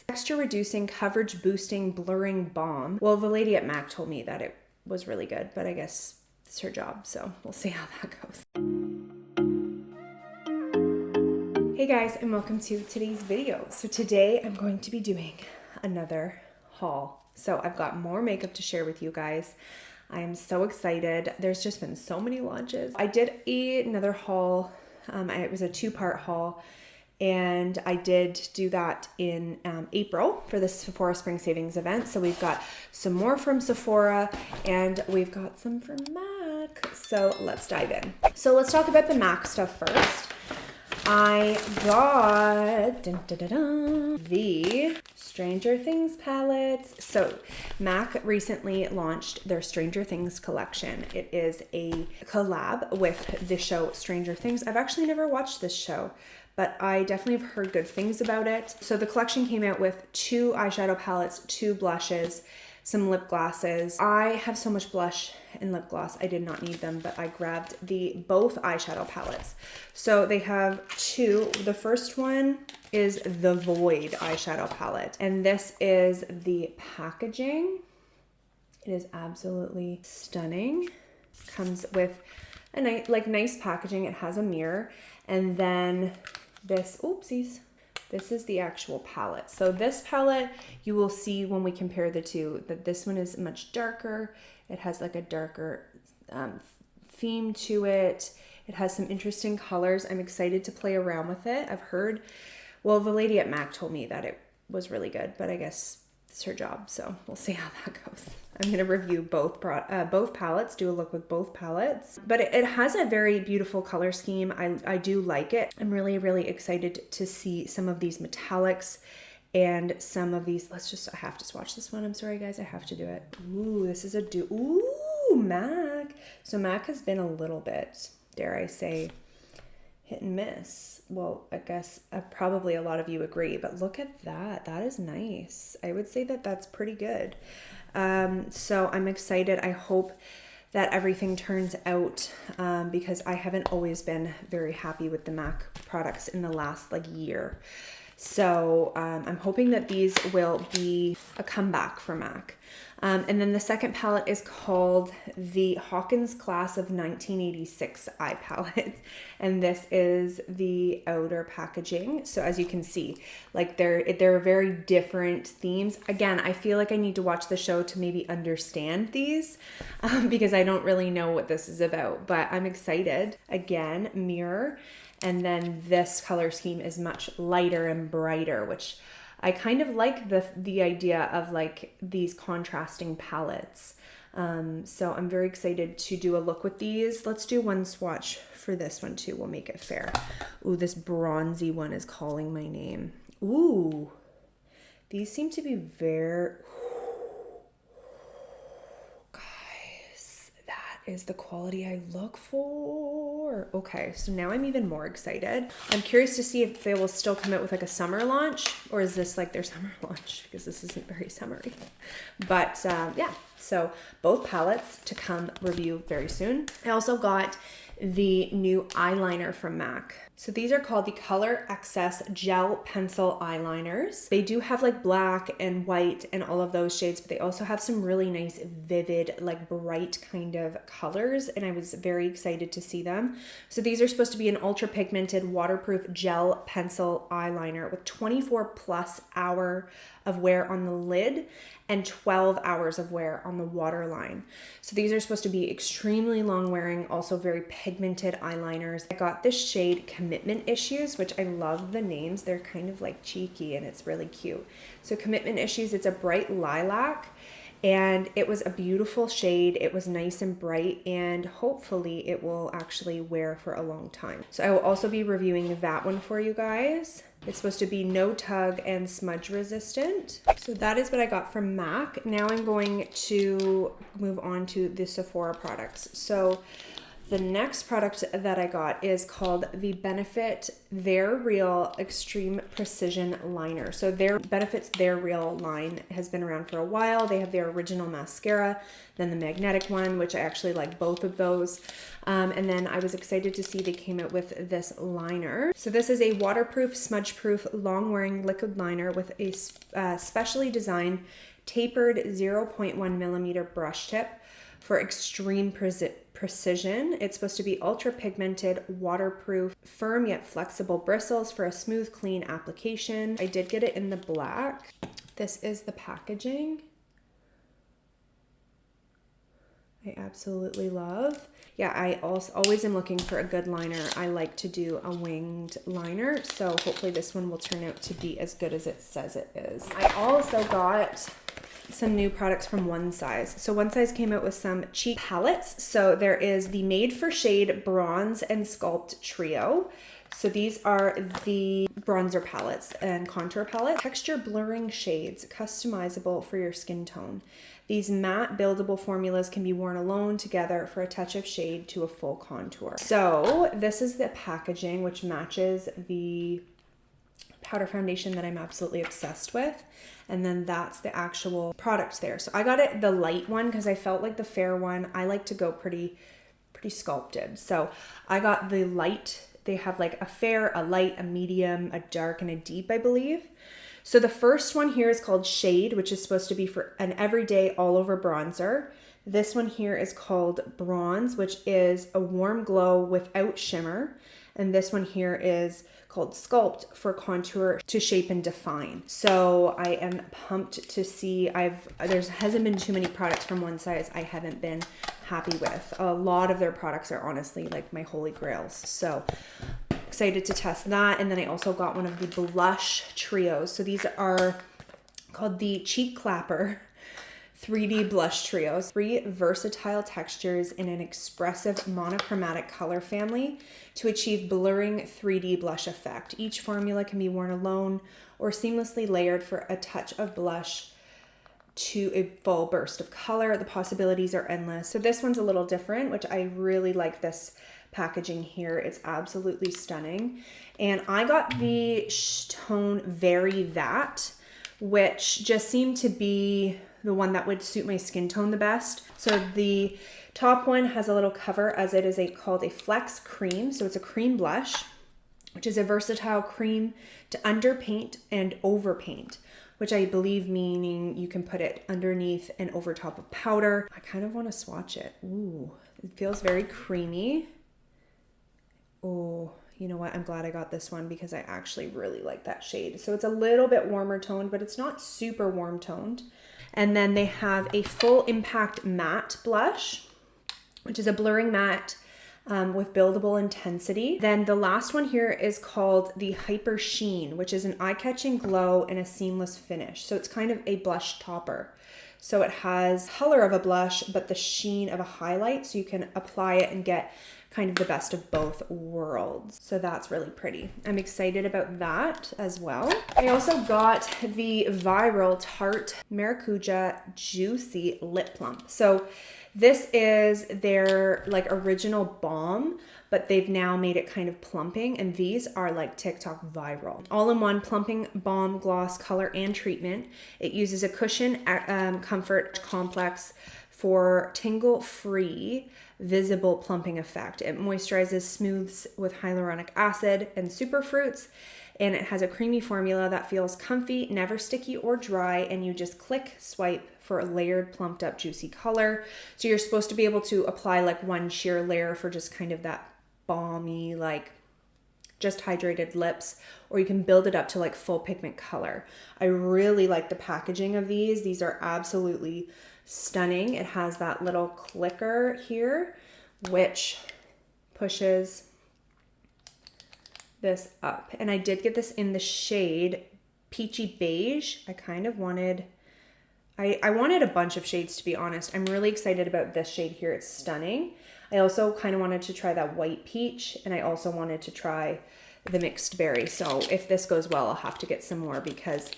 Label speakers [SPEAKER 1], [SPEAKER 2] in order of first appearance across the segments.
[SPEAKER 1] Texture reducing, coverage boosting, blurring balm. Well, the lady at MAC told me that it was really good, but I guess it's her job, so we'll see how that goes. Hey guys, and welcome to today's video. So today I'm going to be doing another haul. So I've got more makeup to share with you guys. I am so excited. There's just been so many launches. I did another haul. It was a two-part haul, and I did do that in April for the Sephora Spring Savings event. So we've got some more from Sephora and we've got some from MAC. So let's dive in. So let's talk about the MAC stuff first. I got the Stranger Things palettes. So MAC recently launched their Stranger Things collection. It is a collab with the show Stranger Things. I've actually never watched this show, but I definitely have heard good things about it. So the collection came out with 2 eyeshadow palettes, 2 blushes, some lip glosses. I have so much blush and lip gloss, I did not need them, but I grabbed both eyeshadow palettes. So they have 2. The first one is the Void eyeshadow palette, and this is the packaging. It is absolutely stunning. Comes with a nice packaging. It has a mirror, and then this, oopsies, this is the actual palette. So this palette, you will see when we compare the two, that this one is much darker. It has like a darker theme to it. It has some interesting colors. I'm excited to play around with it. I've heard, well, the lady at MAC told me that it was really good, but I guess it's her job, so we'll see how that goes. I'm gonna review both palettes, do a look with both palettes. But it has a very beautiful color scheme. I do like it. I'm really, really excited to see some of these metallics and some of these. I have to swatch this one. I'm sorry guys, I have to do it. Ooh, this is ooh, MAC. So MAC has been a little bit, dare I say, hit and miss. Well, I guess probably a lot of you agree, but look at that. That is nice. I would say that that's pretty good. So I'm excited. I hope that everything turns out because I haven't always been very happy with the MAC products in the last year. So I'm hoping that these will be a comeback for MAC. And then the second palette is called the HAWKINS Class of 1986 eye palette. And this is the outer packaging. So as you can see, they're very different themes. Again, I feel like I need to watch the show to maybe understand these because I don't really know what this is about, but I'm excited. Again, mirror. And then this color scheme is much lighter and brighter, which I kind of like the idea of these contrasting palettes. So I'm very excited to do a look with these. Let's do one swatch for this one too. We'll make it fair. Ooh, this bronzy one is calling my name. Ooh, these seem to be very, guys, that is the quality I look for. Okay, so now I'm even more excited. I'm curious to see if they will still come out with a summer launch, or is this their summer launch, because this isn't very summery. But yeah, so both palettes to come review very soon. I also got the new eyeliner from MAC. So these are called the Color Excess Gel Pencil Eyeliners. They do have black and white and all of those shades, but they also have some really nice, vivid, bright kind of colors, and I was very excited to see them. So these are supposed to be an ultra pigmented, waterproof gel pencil eyeliner with 24+ hour of wear on the lid and 12 hours of wear on the waterline. So these are supposed to be extremely long wearing, also very pigmented eyeliners. I got this shade Commitment Issues, which I love the names. They're kind of cheeky and it's really cute. So Commitment Issues, it's a bright lilac, and it was a beautiful shade. It was nice and bright, and hopefully it will actually wear for a long time. So I will also be reviewing that one for you guys. It's supposed to be no tug and smudge resistant. So that is what I got from MAC. Now I'm going to move on to the Sephora products. So The next product that I got is called the Benefit They're Real Extreme Precision Liner. So their Benefits They're Real line has been around for a while. They have their original mascara, then the magnetic one, which I actually like both of those. And then I was excited to see they came out with this liner. So this is a waterproof, smudge-proof, long-wearing liquid liner with a specially designed tapered 0.1 millimeter brush tip for extreme precision. It's supposed to be ultra pigmented, waterproof, firm yet flexible bristles for a smooth, clean application. I did get it in the black. This is the packaging. I absolutely love. Yeah, I always am looking for a good liner. I like to do a winged liner, so hopefully this one will turn out to be as good as it says it is. I also got some new products from One Size. So One Size came out with some cheek palettes. So there is the Made for Shade Bronze and Sculpt Trio. So these are the bronzer palettes and contour palettes. Texture blurring shades, customizable for your skin tone. These matte buildable formulas can be worn alone, together for a touch of shade to a full contour. So this is the packaging, which matches the powder foundation that I'm absolutely obsessed with. And then that's the actual product there. So I got it the light one because I felt like the fair one, I like to go pretty sculpted. So I got the light. They have like a fair, a light, a medium, a dark, and a deep, I believe. So the first one here is called Shade, which is supposed to be for an everyday all over bronzer. This one here is called Bronze, which is a warm glow without shimmer. And this one here is called Sculpt for contour to shape and define. So I am pumped to see. There hasn't been too many products from One Size I haven't been happy with. A lot of their products are honestly like my holy grails. So excited to test that. And then I also got one of the blush trios. So these are called the Cheek Clapper 3D blush trios. 3 versatile textures in an expressive monochromatic color family to achieve blurring 3D blush effect. Each formula can be worn alone or seamlessly layered for a touch of blush to a full burst of color. The possibilities are endless. So this one's a little different, which I really like this packaging here. It's absolutely stunning. And I got the tone Very That, which just seemed to be the one that would suit my skin tone the best. So the top one has a little cover as it is called a Flex Cream. So it's a cream blush, which is a versatile cream to underpaint and overpaint, which I believe meaning you can put it underneath and over top of powder. I kind of want to swatch it. Ooh, it feels very creamy. Oh, you know what? I'm glad I got this one because I actually really like that shade. So it's a little bit warmer toned, but it's not super warm toned. And then they have a Full Impact Matte Blush, which is a blurring matte with buildable intensity. Then the last one here is called the Hyper Sheen, which is an eye-catching glow and a seamless finish. So it's kind of a blush topper. So it has color of a blush, but the sheen of a highlight. So you can apply it and get kind of the best of both worlds. So that's really pretty. I'm excited about that as well. I also got the viral Tarte Maracuja Juicy Lip Plump. So this is their like original balm, but they've now made it kind of plumping, and these are like TikTok viral. All-in-one plumping balm, gloss, color, and treatment. It uses a cushion comfort complex for tingle-free visible plumping effect. It moisturizes, smooths with hyaluronic acid and superfruits, and it has a creamy formula that feels comfy, never sticky or dry, and you just click, swipe for a layered, plumped up, juicy color. So you're supposed to be able to apply like one sheer layer for just kind of that balmy, like just hydrated lips, or you can build it up to like full pigment color. I really like the packaging of these. These are absolutely stunning. It has that little clicker here, which pushes this up. And I did get this in the shade Peachy Beige. I kind of wanted, I wanted a bunch of shades, to be honest. I'm really excited about this shade here. It's stunning. I also kind of wanted to try that white peach, and I also wanted to try the mixed berry. So if this goes well, I'll have to get some more because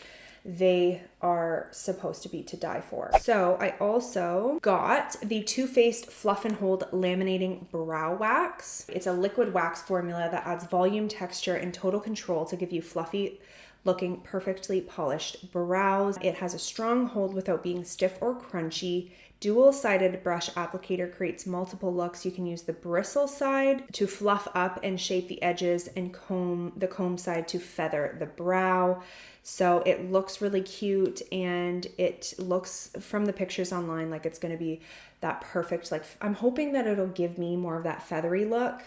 [SPEAKER 1] they are supposed to be to die for. So I also got the Too Faced Fluff and Hold Laminating Brow Wax. It's a liquid wax formula that adds volume, texture, and total control to give you fluffy looking, perfectly polished brows. It has a strong hold without being stiff or crunchy. Dual-sided brush applicator creates multiple looks. You can use the bristle side to fluff up and shape the edges, and the comb side to feather the brow. So it looks really cute, and it looks from the pictures online like it's gonna be that perfect, like I'm hoping that it'll give me more of that feathery look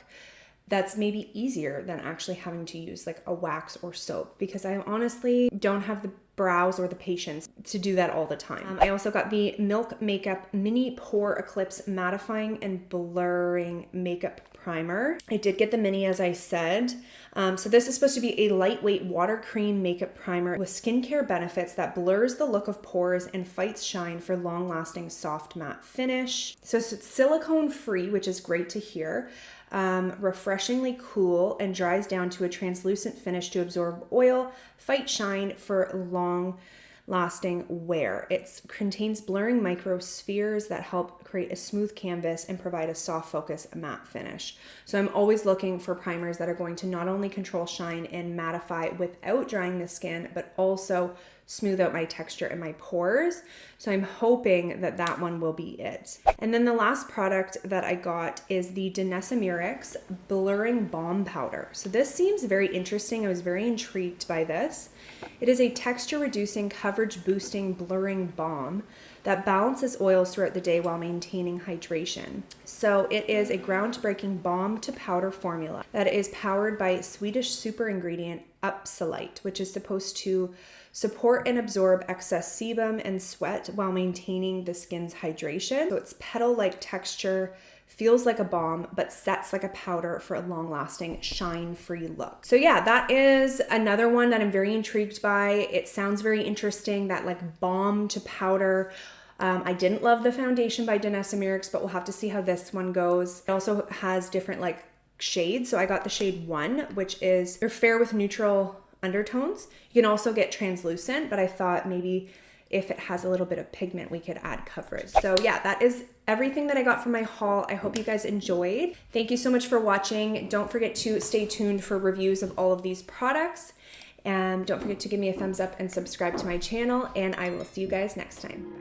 [SPEAKER 1] that's maybe easier than actually having to use like a wax or soap, because I honestly don't have the brows or the patience to do that all the time. I also got the Milk Makeup Mini Pore Eclipse Mattifying and Blurring Makeup Primer. I did get the mini, as I said. So this is supposed to be a lightweight water cream makeup primer with skincare benefits that blurs the look of pores and fights shine for long-lasting soft matte finish. So it's silicone free, which is great to hear. Refreshingly cool, and dries down to a translucent finish to absorb oil, fight shine for long lasting wear. It contains blurring microspheres that help create a smooth canvas and provide a soft focus matte finish. So I'm always looking for primers that are going to not only control shine and mattify without drying the skin, but also smooth out my texture and my pores. So I'm hoping that that one will be it. And then the last product that I got is the DANESSA MYRICKS Blurring Balm Powder. So this seems very interesting. I was very intrigued by this. It is a texture reducing, coverage boosting, blurring balm that balances oils throughout the day while maintaining hydration. So it is a groundbreaking balm to powder formula that is powered by Swedish super ingredient Upsolite, which is supposed to support and absorb excess sebum and sweat while maintaining the skin's hydration. So it's petal-like texture, feels like a balm, but sets like a powder for a long-lasting, shine-free look. So yeah, that is another one that I'm very intrigued by. It sounds very interesting, that like balm to powder. I didn't love the foundation by DANESSA MYRICKS, but we'll have to see how this one goes. It also has different like shades. So I got the shade 1, which is fair with neutral undertones. You can also get translucent, but I thought maybe if it has a little bit of pigment, we could add coverage. So yeah, that is everything that I got from my haul. I hope you guys enjoyed. Thank you so much for watching. Don't forget to stay tuned for reviews of all of these products. And don't forget to give me a thumbs up and subscribe to my channel. And I will see you guys next time.